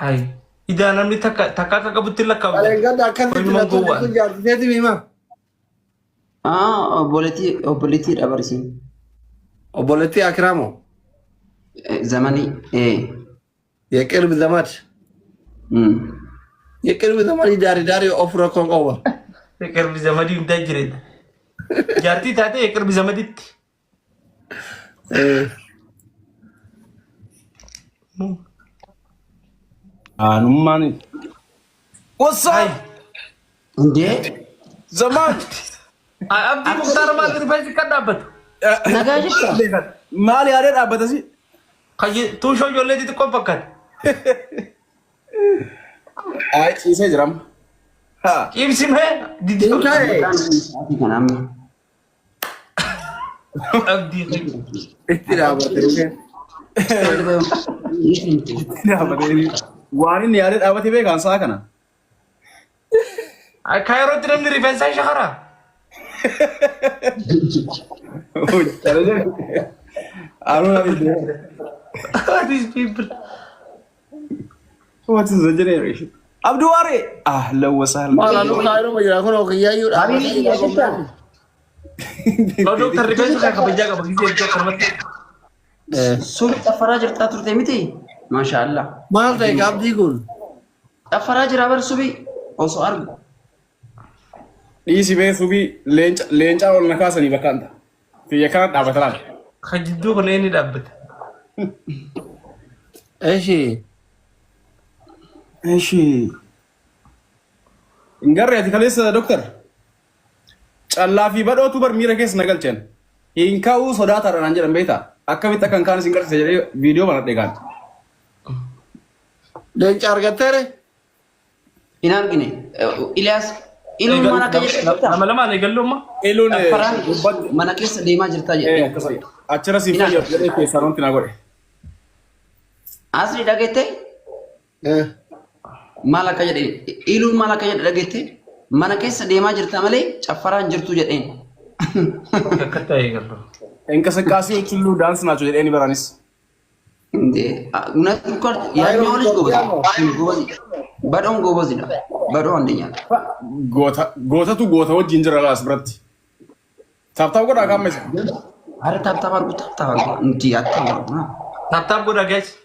هاي إذا أنا من تكا قبضت لك على قد أكلت لا تقول جات تدي ميما بوليتي أبرسين وبولتي أكرامه زماني إيه يكلم زمات يكلم زماني داري أوفر كون أوفر يكر بزمدي متجرد جارتي تاتي يكر بزمدي نماني هاي عندي زمان أبدي مختار ما أدري بس كذابت نجاجك مالي هذا أبدا سي خي توشو جولة تكون فكر أي شيء سجرام ها كيف سمه دي كان عمي أبدي واني نيارد أبدا بيجان ساكنا كايرو ترى من ريفنسا شهرا أنا these people what is the generation Abduari أهلا وسهلا ما لا نقايرو ما يراكون أو كيايو لو دكتور ريفنسا كان بيجاك بقيت دكتور مت سوري تفراجر تاتر تيمتي ما شاء الله ما تيجي أبدي يقول تفراجر أبر سبي أو سؤال إيش بيه سبي لينج أول نكاسني بكانتا في يكان أبتلان خجدو خليني دابت إيشي إنجر يا تكاليس دكتور الله في بدو تبر ميرا كيس نقلتين إنكاو صدات رانجر بيتا أكمل تكان كان سينجر سجل فيديو mana degan لين أرجعتره إنام إني إلياس إلون mana kayak lama-lama nih gallo ma elun mana kis di majir taja kasai acara sih video jadi ke salon tina gore asli dagete mala kayak di ilun mala kayak dagete mana kis di majir tamale cafaran jirtu jedin kata ya gallo enkasih chullu dance nacho jadi ini beranis inde una tukar ya nyolis gobazi badon gobazi da badon andenya gota tu gota wajin jira las berarti tap ko da kam mes are tap argu nti atta tap gua guys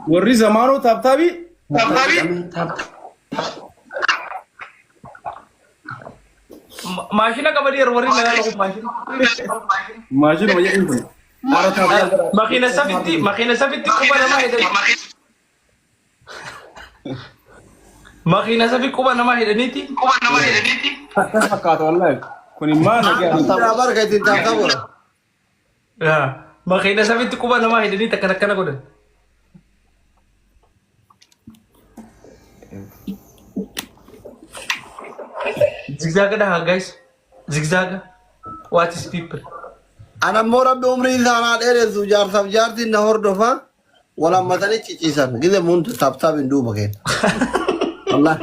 warri zamano tabi mashina kabadi warri na lo mashina wajin itu makina sabiti kuba nama ida makina sabiti kuba nama ida niti kata wallahi kuni mana ya Sabar kayak tinta kamu ya makina sabiti kuba nama ida niti kana goda zigzag dah guys zigzag what is people أنا مرة بعمري ثانا دير زوجار سبجارتي نهار دفا ولا مثلا تيجيسان كذا مونت تاب ندوب كين والله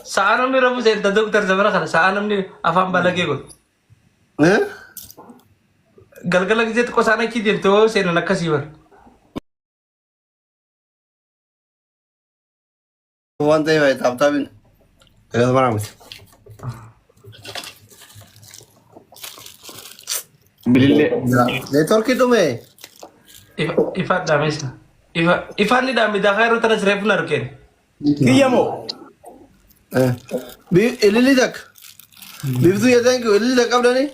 سأنا من ربو زين دكتور زمان خلاص سأنا من أفهم بالك يقول قال زيت كوس أنا كذي تو سين أنا كسيبر وانت يا تاب كذا مرة مس bilille network itu me Ifa damesna Ifa ni dami dah kairu terus refuna ruken kiyamo bi elili dak bibtu ya thank you elili dak abda ni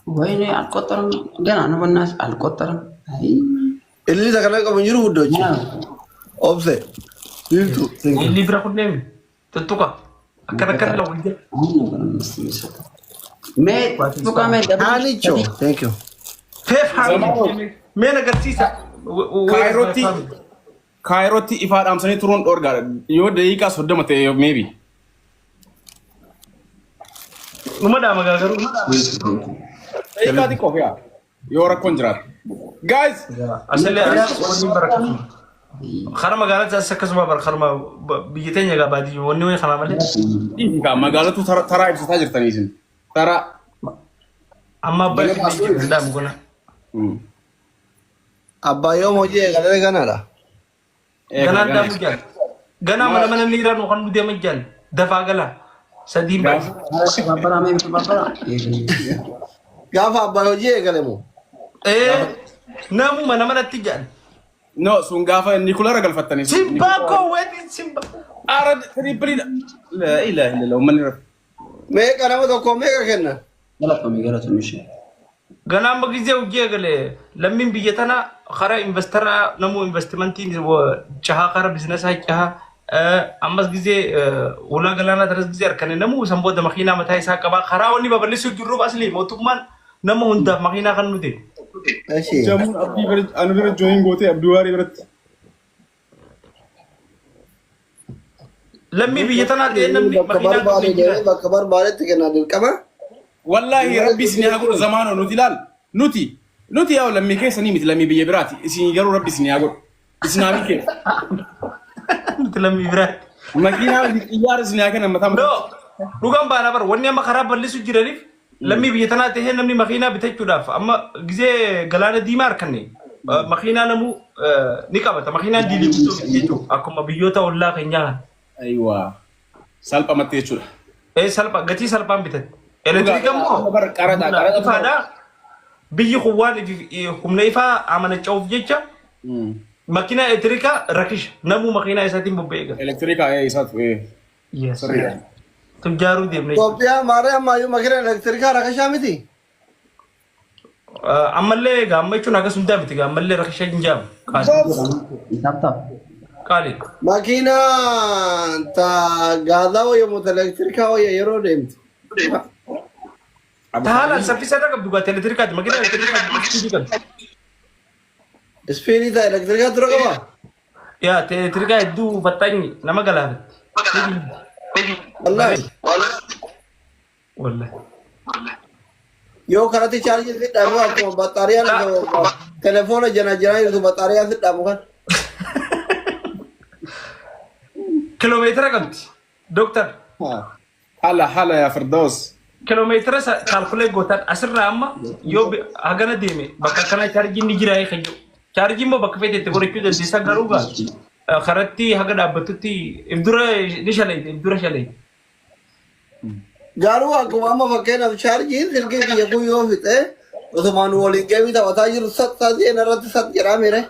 wayne alkotaram gana no bannas alkotaram ai elili dak na ko nyuru huddo ci obse bibtu thank you libra ko nem tentu ka akan lo wajib me buka me hanicho thank you fef hani me na garsisa kairoti ifad amsani turon dorga yo daqiqa soddoma te maybe numa da magagaru daqiqa di ko ya yo rakon jira guys asali wani barakatu kharama galat sakas ma bar kharama biyitenya ga badi wani wani kharama le ka magalatu tara ibsa tajirtani isin tara amma abbaa fi jiru danda'amu kana. Abbaa yoo hojii eegalee ganaadha. Ganaan daamu jaan. Ganaa mana ni irraan kan nu deeman jaan. Dafaa gala. Sadiin baay'ee. Gaafa abbaa hojii eegale moo? Namu manatti jaan. No, sun gaafa inni kula ragalfattanii. Simba koo weeti simba. Ara triplida. La ilaha illallah ummanni raf. Meeqa nama tokko meeqa kenna? Galatoomi ishee. Ganaa amma gisee hojii eegale lammiin biyya tana karaa investara namu investimentiin cahaa karaa biizinasa cahaa ammas gisee ulaa galaanaa taras gisee harkane namu san booda makiinaa mataa isaa qabaa karaa wanni babal'isuu jirruuf asli mootummaan nama hundaaf makiinaa kan nuti. Jamuun abdii bira anu bira join goote abdii waarii biratti. Lammii biyya tanaa ta'e namni makiinaa bakka barbaadetti kennaa dirqama. Wallahi rabbi isin haa godhu zamaanoo nuti ilaal nuti yaa lammii keessanii miti lammii biyya biraati isin garuu rabbi isin haa godhu islaamii keessa. Nuti lammii biraati. Makiinaa xiyyaara isin haa kennan mataa mataa. Dhugaan baanaa bara wanni amma karaa bal'isuu jiraniif lammii biyya tanaa ta'e namni makiinaa bitachuudhaaf amma gisee galaana diimaa harkanne makiinaa namu ni qabata makiinaa diilii guutuu jechuudha akkuma biyyoota ollaa keenyaa. Aywa salpha mattee jechuudha. Salpha gatii salphaan bitate. Elektiriika immoo qarada biyyi kuwwaan humna ifaa amanacha'uuf jecha makiinaa elektiriika rakisha namuu makiinaa isaatiin bobba'ee. Elektiriika isaatu. Yes. Tujjaaruu deemnee. Itoophiyaa maaree ammayyuu makiinaa elektiriikaa rakishaa miti. Ammallee gaamma jechuun akkas hundaa miti gaammallee rakishaa hin jaamu. Qaali. Makiinaa ta gaazaa wayyamu ta elektiriikaa wayya yeroo deemtu. Taalaan saffisa irra qabdu gaate elektiriikaati makiinaa elektiriikaati. Ispiidii ta elektiriikaa dura qabaa? Yaa ta elektiriikaa hedduu fattaanyi nama galaafate. Wallahi. Wallahi. Yoo kanatti chaarjii fidhamu akkuma baxaariyaan telefoona jana jirtu baxaariyaan fidhamu kan. Kilomeetira qabdi. Doktor. Hala yaa Firdaus. Kilomeetira kaalkulee gootan asirraa amma yoo hagana deeme bakka kana chaarjiin ni jira eeyyuu. Chaarjiin immoo bakka feetetti godhachuu dandeessa garuu karatti haga dhaabbatutti ibdura ni shalayte ibdura shalayte. Garuu akkuma amma fakkeenyaaf chaarjiin silkii biyya kun yoo fixe otomaan waliin geemii taphataa jiru sattaan irratti sat jedhamire.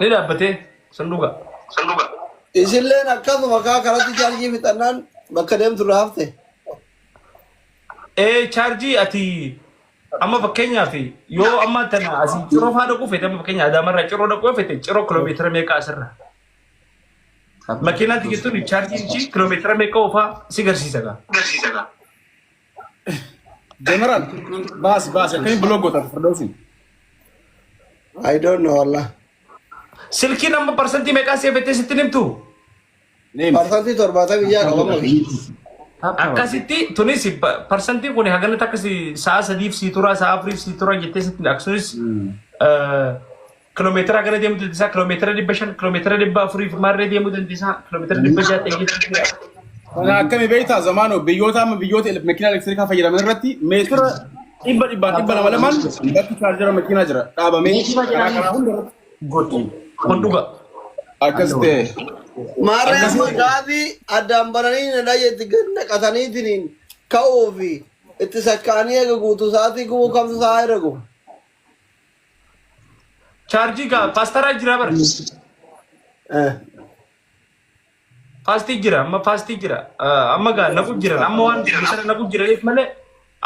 Ni dhaabbatee sanduuqa. Isilleen akkasuma karatti chaarjii fixannaan bakka deemtu irraa hafte. Chaarjii ati amma fakkeenyaaf yoo amma tana asii ciroo faa dhaquu fete amma fakkeenyaaf adaamarraa ciroo dhaquu fete ciroo kilomeetira meeqa asirra. Makiinaan tikkeettuun chaarjiin kilomeetira meeqa oofaa si garsiisa gaa. General baas akkamiin blog gootan Firdausi. I don't know wallah. Silkiin amma parsantii meeqaa seefettee sitti nimtu? Parsantii 70 biyyaa qabama. Akkasitti tunis parsantii kun haganatti akkasi sa'a 3 fi tura sa'a 4 fi tura jettee sitti akkasumas kilomeetira hagana deemuu dandeessaa kilomeetira 500 kilomeetira 400 fi maarree deemuu dandeessaa kilomeetira 600 Kana akkami beektaa zamaanoo biyyoota makiinaa elektiriikaa fayyadaman irratti meetira dhibba lama lamaan bakki chaarjera makiinaa jira dhaabamee karaa hunda hunduga. Akkas ta'e. Maarree amma gaazii addaan bananii na dhayeetti naqataniitiin ka'uu fi itti sakkaanii eega guutuu sa'aatii gubuu kamtu sa'aa irra gubu. Chaarjii gaa paastaraa jira bara. Paastii jira amma paastii jira amma gaa naqu jiran amma waan bishaan naqu jiraniif malee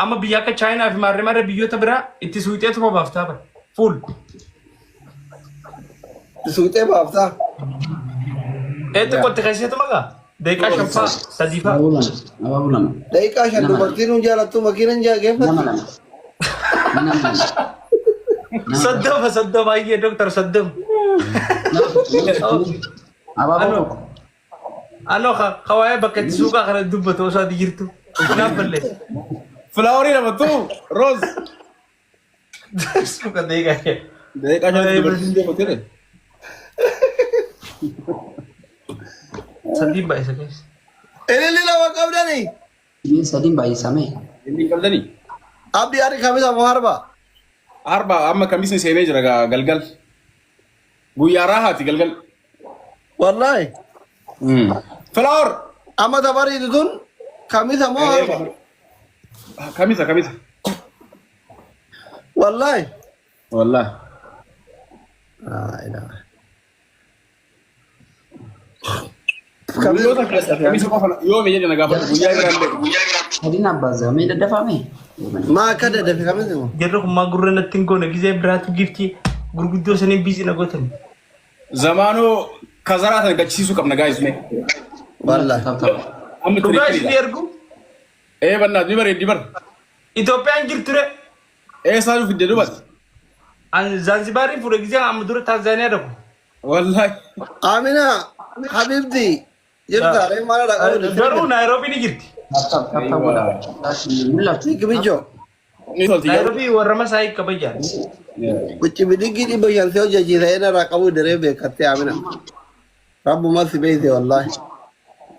amma biyya akka chaayinaa fi maarree biyyoota biraa itti suuxeetuma baaftaa bara fuul. Suuxee baaftaa. Qotti keessatuma gaa daqiiqaa 5 3 faa. Daqiiqaa 5 dubartiin hun jaalattu makiinan jaageeffatu. Soddoma baay'ee doktor soddoma. Ano kawaayee bakka itti suuqaa kana dubbatu osoo ati jirtu. Naaf balleessa. Filaaworii namatu Roos. Suuqa daqiiqaa. Daqiiqaa shanii dubartiin deemate dha. Sadiin baay'isa keessa. Ililli lama qabdanii. Sadiin baay'isame. Inni qabdanii. abdi ari kamisa mo harba 4 amma kamisni seenee jira galgal guyyaa raahati galgal wallahi flower amma tabari dun kamisa mo harba kamisa wallahi wallahi ila kamisa qofana yoomi yedina gaafata guyyaa grande Hadina baza me dadafame. ma kada da kamisa mo Jarro kuma gurre na tingo na gize bratu gifti gurguddo sene busy na gotan. zamano kazarata gachisisu qabna guys me wallahi amma Dubai tiri sirgu banna dibar Ethiopia ngirture saaju fidde dubat an Zanzibar fure gize am dur Tanzania da. wallahi amina habibti jirta re mara da Daru Nairobi ni girti. Tap boda. Mulla kibijo ni tolti Nairobi warama sai kabaja. kuchi bidigi di bayan se oje jira ina ra kabu dare be katte amina rabbu ma si beide wallahi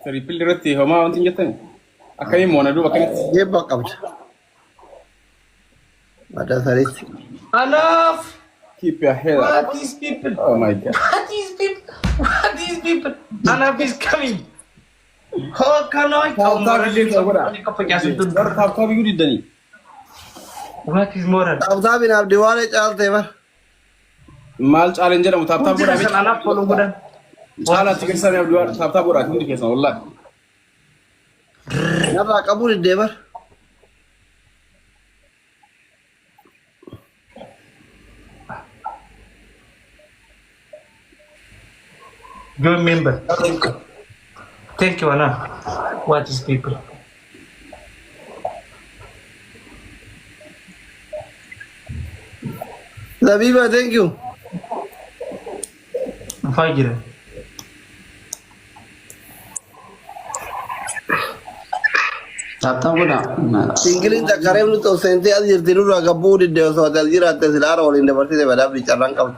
sari pilirati homa wantin jatan akai mona duba kan je ba kabta ada saris Enough. keep your head up What these people? oh my god What these people? Enough is coming. Oh, can I come? tap yuri dani What is moral? abda bin abdi wale chalte ba mal challenge da tap boda mi Enough follow gudan. sala tikirsan abdu tap boda tindi kesan wallahi na ra kabu de ba Go member. Thank you, Anna. What is people? Zabiba, thank you. Fajr. tap boda. Singilin ta karem nu to sente adir tiru ra gabu de so ta jira ta silara wal inde barti de bada bi chalan kam.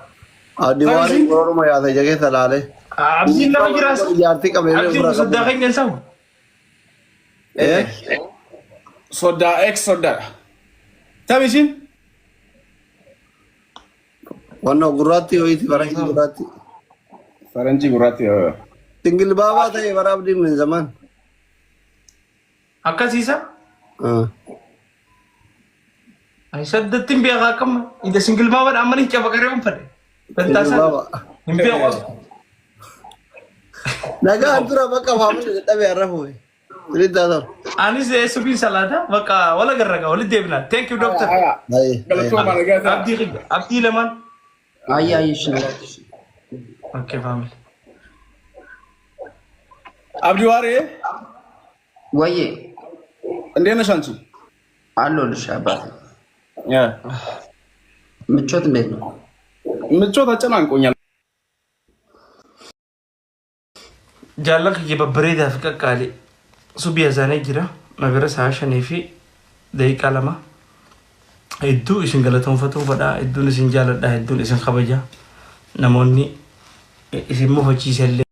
Diwali goro ma ya ta jage salale. Abdi na jiras. Yarti ka mere Abdi musaddaqa ngeen saw. soda x soda tabishin Wano gurati hoyi thi barangi gurati. faranji gurati Tingil baba ta barabdi min zaman. Akkasisa? Ay saddatin biya kam. Ida single baba da amani kya bakare on fade. Bantasa. Baba. Imbiya wa. Naga antura baka famu de tabe arrafu. Rida dor. Ani se subi salada baka wala garraga wala debna. Thank you doctor. Ay. Abdi leman. Ay shina. Okay family. abdi ware Waye. እንደነ ሻንቺ አለሁልሽ አባቴ። ያ ምቾት እንዴት ነው? ምቾት አጨናንቆኛል። Jaalak bareedaaf qaqqaali subii azaanee jira magara sa'a 5 fi daqiiqaa 2 hedduu isin galatoonfatuu fadha hedduun isin jaaladha hedduun isin kabaja namoonni isin mufachiisallee